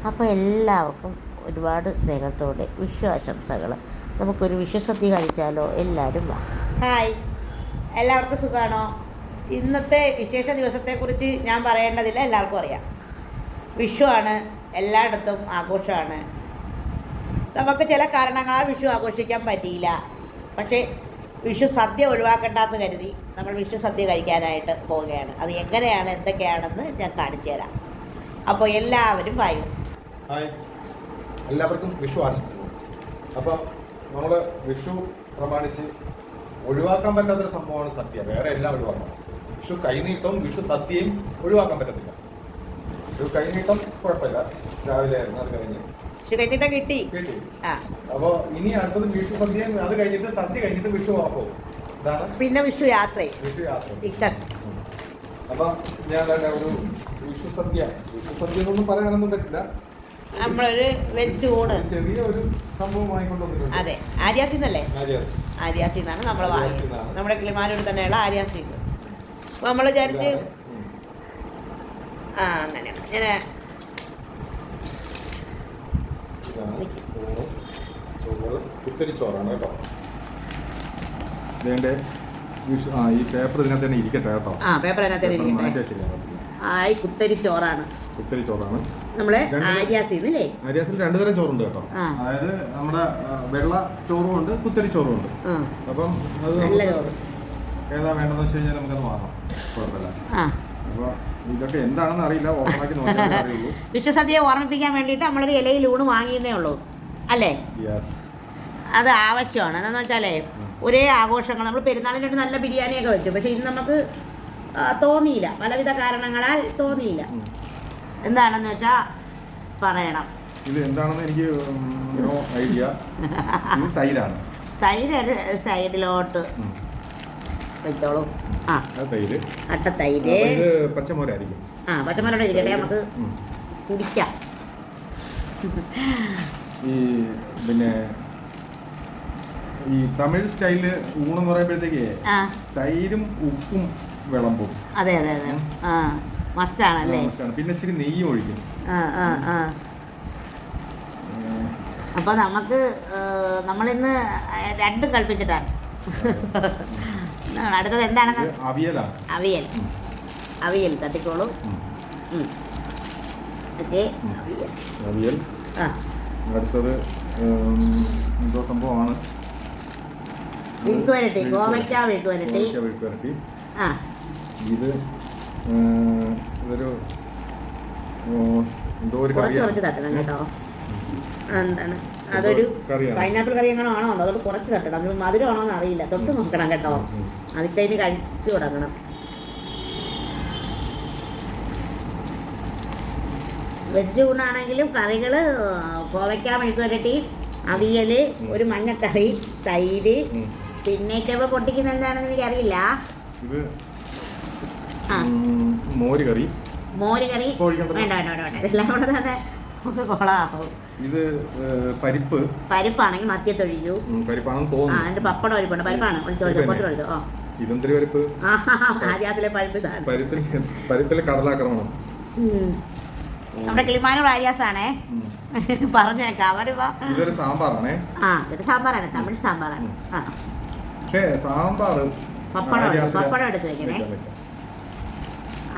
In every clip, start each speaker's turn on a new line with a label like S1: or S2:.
S1: അപ്പോൾ എല്ലാവർക്കും ഒരുപാട് സ്നേഹത്തോടെ വിഷു ആശംസകൾ. നമുക്കൊരു വിഷുസദ്യ കഴിച്ചാലോ? എല്ലാവരും വാ. ഹായ്, എല്ലാവർക്കും സുഖമാണോ? ഇന്നത്തെ വിശേഷ ദിവസത്തെക്കുറിച്ച് ഞാൻ പറയേണ്ടതില്ല, എല്ലാവർക്കും അറിയാം. വിഷുവാണ്, എല്ലായിടത്തും ആഘോഷമാണ്. നമുക്ക് ചില കാരണങ്ങളാൽ വിഷു ആഘോഷിക്കാൻ പറ്റിയില്ല. പക്ഷേ വിഷു സദ്യ ഒഴിവാക്കണ്ടെന്ന് കരുതി നമ്മൾ വിഷു സദ്യ കഴിക്കാനായിട്ട് പോവുകയാണ്. അത് എങ്ങനെയാണ്, എന്തൊക്കെയാണെന്ന് ഞാൻ കാണിച്ചു തരാം. അപ്പോൾ എല്ലാവരും വായു.
S2: ഹായ്, എല്ലാവർക്കും വിഷു ആശംസകൾ. അപ്പോൾ നമ്മൾ വിഷു പ്രമാണിച്ച് ഒഴിവാക്കാൻ പറ്റാത്തൊരു സംഭവമാണ് സദ്യ. വേറെ എല്ലാം ഒഴിവാക്കണം. വിഷു കൈനീട്ടവും വിഷു സദ്യയും ഒഴിവാക്കാൻ പറ്റത്തില്ല. വിഷു കൈനീട്ടം കുഴപ്പമില്ല, രാവിലെ ആയിരുന്നു, അത് കഴിഞ്ഞ്
S1: കൈനീട്ടം കിട്ടി.
S2: അപ്പോൾ ഇനി അടുത്തത് വിഷു സദ്യ, അത് കഴിഞ്ഞിട്ട് സദ്യ കഴിഞ്ഞിട്ട് വിഷു ഉറപ്പവും. ഇതാണ് പിന്നെ
S1: വിഷു യാത്ര.
S2: അപ്പം ഞാൻ ഒരു വിഷു സദ്യ എന്നൊന്നും പറയാനൊന്നും പറ്റില്ല.
S1: നമ്മളൊരു വെജ് ഊണ്
S2: ചെറിയ ഒരു സംഭവം വാങ്ങിക്കൊണ്ടുവന്നിട്ടുണ്ട്.
S1: അതെ, ആര്യാസിന്നല്ലേ? ആര്യാസിന്നാണ് നമ്മൾ വാങ്ങിയത്. നമ്മുടെ കിളിമാനൂർ തന്നെയുള്ള ആര്യാസിന്ന്. അപ്പോൾ നമ്മൾ വിചാരിച്ച് അങ്ങനെയാണ്. ഞാൻ
S2: കുത്തരിച്ചോറാണ് കേട്ടോ. ഇതിന്റെ ഈ പേപ്പർ ഇതിനകത്ത് തന്നെ ഇരിക്കട്ടെ കേട്ടോ.
S1: പേപ്പർ അതിനകത്ത് ഇരിക്കട്ടെ.
S2: കുത്തരിച്ചോറാണ്
S1: നമ്മളെ ആര്യാസിന്നല്ലേ?
S2: ആര്യാസിൽ രണ്ടു തരം ചോറുണ്ട് കേട്ടോ. അതായത് നമ്മുടെ വെള്ള ചോറും ഉണ്ട്, കുത്തരിച്ചോറും ഉണ്ട്. അപ്പം അത് ഏതാ വേണ്ടെന്ന് വെച്ച് കഴിഞ്ഞാൽ നമുക്കത് വാങ്ങാം, കുഴപ്പമില്ല. അപ്പോൾ ഇതൊക്കെ എന്താണെന്ന് അറിയില്ല, ഓപ്പണാക്കി നോക്കിയാലേ അറിയുള്ളൂ.
S1: വിഷുസദ്യയെ ഓർമ്മിപ്പിക്കാൻ വേണ്ടിയിട്ട് നമ്മളൊരു ഇലയിൽ ഊണ് വാങ്ങിയതേ ഉള്ളൂ അല്ലേ? അത് ആവശ്യമാണ്. എന്താണെന്ന് വെച്ചാലേ ഒരേ ആഘോഷങ്ങൾ, നമ്മൾ പെരുന്നാളിന് വേണ്ടി നല്ല ബിരിയാണിയൊക്കെ വെച്ചു. പക്ഷെ ഇന്ന് നമുക്ക് തോന്നിയില്ല, പലവിധ കാരണങ്ങളാൽ തോന്നിയില്ല. എന്താണെന്ന് വെച്ചാൽ പറയണം.
S2: ഇത് എന്താണെന്ന് എനിക്ക് ഐഡിയ. തൈരാണ്.
S1: തൈര് സൈഡിലോട്ട് വെച്ചോളൂ.
S2: തൈര്,
S1: അട്ടത്തൈര്,
S2: പച്ചമോരായിരിക്കും.
S1: പച്ചമോരോടെ ഇരിക്കട്ടെ, നമുക്ക് കുടിക്കാം.
S2: പിന്നെ ഈ തമിഴ് സ്റ്റൈലില് ഊണെന്ന് പറയുമ്പോഴത്തേക്ക് തൈരും ഉപ്പും വിളമ്പും.
S1: അതെ അതെ അതെ, മസ്റ്റാണല്ലേ.
S2: പിന്നെ ഇച്ചിരി നെയ്യും ഒഴിക്കും.
S1: അപ്പൊ നമുക്ക് നമ്മളിന്ന് രണ്ടും കൽപ്പിച്ചിട്ടാണ്. അടുത്തത് എന്താണെന്ന്?
S2: അവിയലാണ്.
S1: അവിയൽ തട്ടിക്കോളൂ.
S2: അവിയൽ. അടുത്തത് എന്തോ സംഭവമാണ്,
S1: വിഴുക്കുവരട്ടി, കോവയ്ക്ക വിഴുക്കുവരട്ടി.
S2: ഇത് ഇതൊരു എന്തോ ഒരു
S1: കുറച്ച് തട്ടണം കേട്ടോ. എന്താണ് അതൊരു പൈനാപ്പിൾ കറി എങ്ങനെ ആണോ? അതോട് കുറച്ച് തട്ടണം. മധുരമാണോ എന്ന് അറിയില്ല, തൊട്ട് നോക്കണം കേട്ടോ. അതിട്ട് അതിന് കഴിച്ചു തുടങ്ങണം. വെജ് ഊണാണെങ്കിലും കറികൾ കോവയ്ക്ക മെഴുക്കുവരട്ടി, അവിയൽ, ഒരു മഞ്ഞക്കറി, തൈര്, പിന്നെ ചെവ പൊട്ടിക്കുന്ന എന്താണെന്ന് എനിക്കറിയില്ല.
S2: മോര് കറി.
S1: വേണ്ട ഇതെല്ലാം കൂടെ തന്നെ കൊളാവും.
S2: ഇത്
S1: പരിപ്പാണെങ്കിൽ മത്തിയത്തൊഴിക്കൂ.
S2: പരിപ്പാണെന്ന് തോന്നുന്നു.
S1: അതിന്റെ പപ്പടം ഒഴിപ്പുണ്ട്. പരിപ്പാണ് ഒഴിച്ചോ.
S2: ഇതെന്തൊരു പരിപ്പ്?
S1: ആര്യാസിലെ പരിപ്പ്.
S2: പരിപ്പിൽ കടലാക്രമണം.
S1: നമ്മുടെ കിളിമാനൂർ ആര്യാസാണേ, പറഞ്ഞേക്കാം.
S2: ഇതൊരു സാമ്പാറാണേ.
S1: ഇതൊരു സാമ്പാറാണ്, തമിഴ് സാമ്പാറാണ്.
S2: സാമ്പാർ
S1: പപ്പടം എടുത്ത് വെക്കണേ.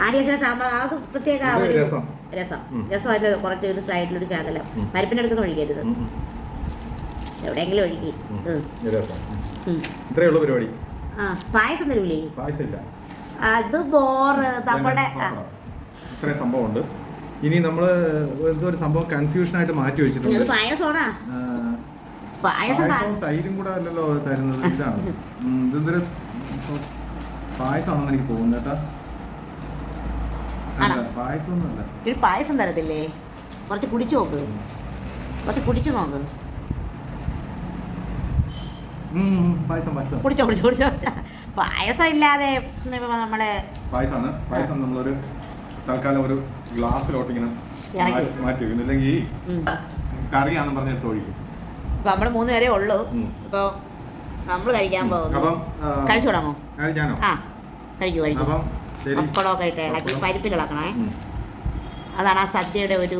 S1: ആര്യാസിലെ സാമ്പാർ അത് പ്രത്യേക രസമായിട്ട് കുറച്ച് ഒരു സൈഡിലൊരു ശകലം പരിപ്പിന്റെ അടുത്ത് ഒഴിക്കരുത്, എവിടെയെങ്കിലും ഒഴുകി.
S2: പരിപാടി.
S1: പായസം തരൂലേ?
S2: പായസം ഇല്ല,
S1: അത് ബോറ്. നമ്മുടെ
S2: ഇത്രയും സംഭവമുണ്ട്. ഇനി നമ്മള് എന്തോ ഒരു സംഭവം കൺഫ്യൂഷൻ ആയിട്ട് മാറ്റി വെച്ചിട്ടുണ്ട്. പായസം തൈരും കൂടെ അല്ലല്ലോ തരുന്നത്. ഇതാണ് ഇതെന്തൊരു പായസമാണെന്ന് എനിക്ക് തോന്നുന്നു കേട്ടാ. പായസം ഒന്നുമല്ല.
S1: പായസം തരത്തില്ലേ? കുറച്ച് കുടിച്ചു നോക്ക്. കുടിച്ചോ. പായസം ഇല്ലാതെ നമ്മള്
S2: പായസമാണ്. പായസം നമ്മളൊരു തൽക്കാലം ഒരു ഗ്ലാസ്സിലോട്ട് ഇങ്ങനെ മാറ്റി വെക്കും, ഇല്ലെങ്കിൽ കറിയാണെന്ന് പറഞ്ഞെടുത്ത് ഒഴിക്കും.
S1: ഇപ്പൊ നമ്മള് 3 പേരേ ഉള്ളൂ. ഇപ്പൊ നമ്മൾ കഴിക്കാൻ പോകുന്നു. കഴിച്ചു തുടങ്ങോ?
S2: ഞാനോ?
S1: കഴിക്കൂ. പപ്പടമൊക്കെ ഇട്ട് ഇളക്കി പരിപ്പിൽ ഇളക്കണേ. അതാണ് ആ സദ്യയുടെ ഒരു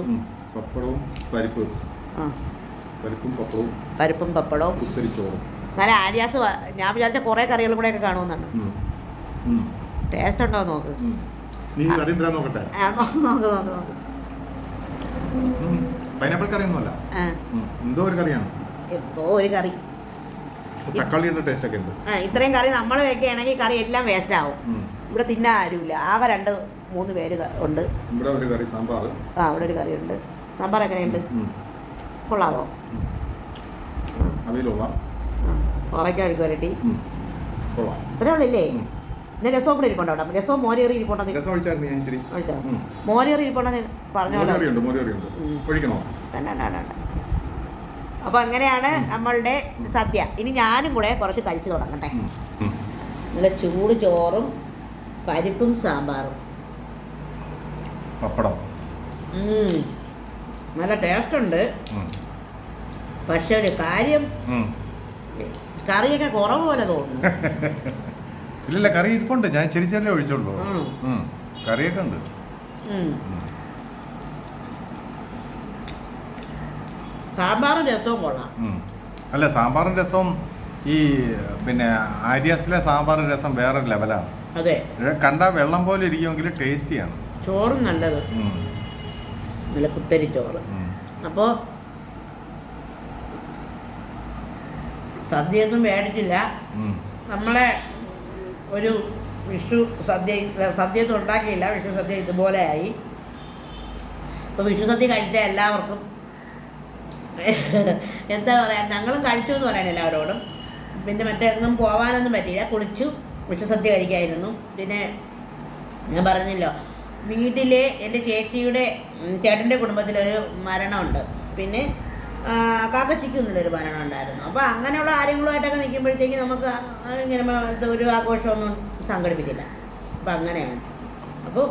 S2: പപ്പടവും പരിപ്പും
S1: പരിപ്പും പപ്പടവും
S2: കുത്തരിച്ചോറും.
S1: നല്ല ആര്യാസ്. ഞാൻ വിചാരിച്ച കുറേ കറികളും കൂടെയൊക്കെ കാണുമെന്നാണ്. ടേസ്റ്റ് ഉണ്ടോ നോക്ക്.
S2: നോക്കട്ടെ.
S1: നോക്ക്.
S2: പൈനാപ്പിൾ കറിയൊന്നുമല്ല, എന്തോ ഒരു കറിയാണ്.
S1: എന്തോ ഒരു കറി.
S2: തക്കാളിയുടെ ടേസ്റ്റ് ഒക്കെ ഉണ്ട്.
S1: ഇത്രയും കറി നമ്മൾ വെക്കുകയാണെങ്കിൽ കറി എല്ലാം വേസ്റ്റ് ആവും. ഇവിടെ തിന്നാൻ ആരുമില്ല, ആകെ 2-3 പേര് ഉണ്ട്.
S2: ഇവിടെ ഒരു കറി സാമ്പാർ.
S1: ഇവിടെ ഒരു കറി ഉണ്ട്. സാമ്പാർ എങ്ങനെയുണ്ട്? കൊള്ളാവോ? ഉറയ്ക്കഴുക്ക് വരട്ടി ഇത്രേ ഉള്ളില്ലേ? പിന്നെ രസവും കൂടെ ഇരിപ്പുണ്ടോ? രസവും മോരേറി ഇരിപ്പുണ്ടെന്ന് മോരേറി ഇരിപ്പുണ്ടെന്ന് പറഞ്ഞോളൂ. വേണ്ട. അപ്പോൾ അങ്ങനെയാണ് നമ്മളുടെ സദ്യ. ഇനി ഞാനും കൂടെ കുറച്ച് കഴിച്ചു തുടങ്ങട്ടെ. നല്ല ചൂട് ചോറും പരിപ്പും സാമ്പാറും
S2: പപ്പടം.
S1: നല്ല ടേസ്റ്റ് ഉണ്ട്. പക്ഷെ ഒരു കാര്യം, കറിയൊക്കെ കുറവ് പോലെ തോന്നുന്നു.
S2: ഇല്ല, കറി ഇരിപ്പുണ്ട്. ഞാൻ ചെറിയ ഒഴിച്ചോളൂ. കറിയൊക്കെ ഉണ്ട്.
S1: സാമ്പാറും രസവും കൊള്ളാം.
S2: അല്ല, സാമ്പാറും രസവും ഈ പിന്നെ ആര്യാസിലെ സാമ്പാറും രസം വേറെ ലെവലാണ്.
S1: അതെ,
S2: കണ്ട വെള്ളം പോലെ ഇരിക്കുമെങ്കിൽ ടേസ്റ്റിയാണ്.
S1: ചോറും നല്ലത്, നല്ല കുത്തരി ചോറ്. അപ്പോൾ സദ്യയൊന്നും മേടിച്ചില്ല. നമ്മളെ ഒരു വിഷു സദ്യയൊന്നും ഉണ്ടാക്കിയില്ല. വിഷു സദ്യ ഇതുപോലെ ആയി. അപ്പോൾ വിഷു സദ്യ കഴിച്ച എല്ലാവർക്കും എന്താ പറയുക, ഞങ്ങളും കഴിച്ചു എന്ന് പറയാൻ എല്ലാവരോടും. പിന്നെ മറ്റെങ്ങും പോകാനൊന്നും പറ്റിയില്ല. കുളിച്ചു, വിഷു സദ്യ കഴിക്കായിരുന്നു. പിന്നെ ഞാൻ പറഞ്ഞല്ലോ, വീട്ടിലെ എൻ്റെ ചേട്ടൻ്റെ കുടുംബത്തിലൊരു മരണമുണ്ട്. പിന്നെ കാക്കച്ചിക്കൊന്നിലൊരു മരണം ഉണ്ടായിരുന്നു. അപ്പോൾ അങ്ങനെയുള്ള കാര്യങ്ങളുമായിട്ടൊക്കെ നിൽക്കുമ്പോഴത്തേക്ക് നമുക്ക് ഇങ്ങനെ ഒരു ആഘോഷമൊന്നും സംഘടിപ്പിച്ചില്ല. അപ്പം അങ്ങനെയാണ്. അപ്പോൾ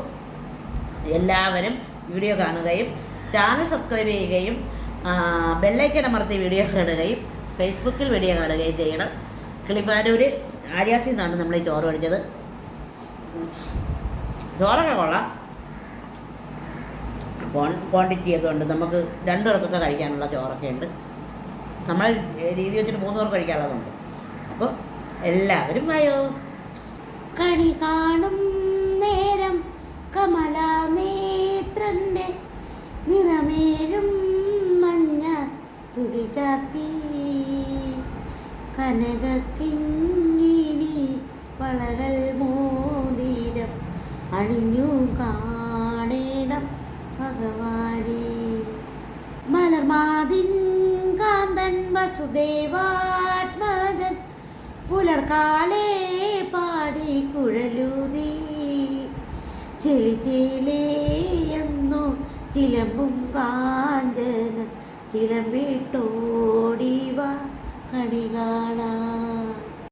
S1: എല്ലാവരും വീഡിയോ കാണുകയും ചാനൽ സബ്സ്ക്രൈബ് ചെയ്യുകയും ബെല്ലൈക്കൻ അമർത്തി വീഡിയോ കാണുകയും ഫേസ്ബുക്കിൽ വീഡിയോ കാണുകയും ചെയ്യണം. കിളിമാനൂർ ആര്യാസിൽ നിന്നാണ് നമ്മൾ ഈ ചോറ് മേടിച്ചത്. ചോറൊക്കെ കൊള്ളാം, ക്വാണ്ടിറ്റിയൊക്കെ ഉണ്ട്. നമുക്ക് 2 പേർക്കൊക്കെ കഴിക്കാനുള്ള ചോറൊക്കെ ഉണ്ട്. നമ്മൾ രീതി വെച്ചിട്ട് 3 പേർക്ക് കഴിക്കാനുള്ളതുണ്ട്. അപ്പോൾ എല്ലാവരും വയോ. കണി കാണും നേരം കമലാനേത്രൻ്റെ നിറമേഴും മഞ്ഞ തുടി ചാത്തി കനകക്കിങ്ങിണി വളകൾ മോതിരം അണിഞ്ഞു കാണേണം ഭഗവാനെ. മലർമാതിൻ കാന്തൻ വസുദേവാത്മജൻ പുലർക്കാലേ പാടി കുഴലൂതി ചെലിച്ചേലേയെന്നു ചിലമ്പും കാഞ്ചന ചിലമ്പിട്ടോടിവ കണി കാണാൻ.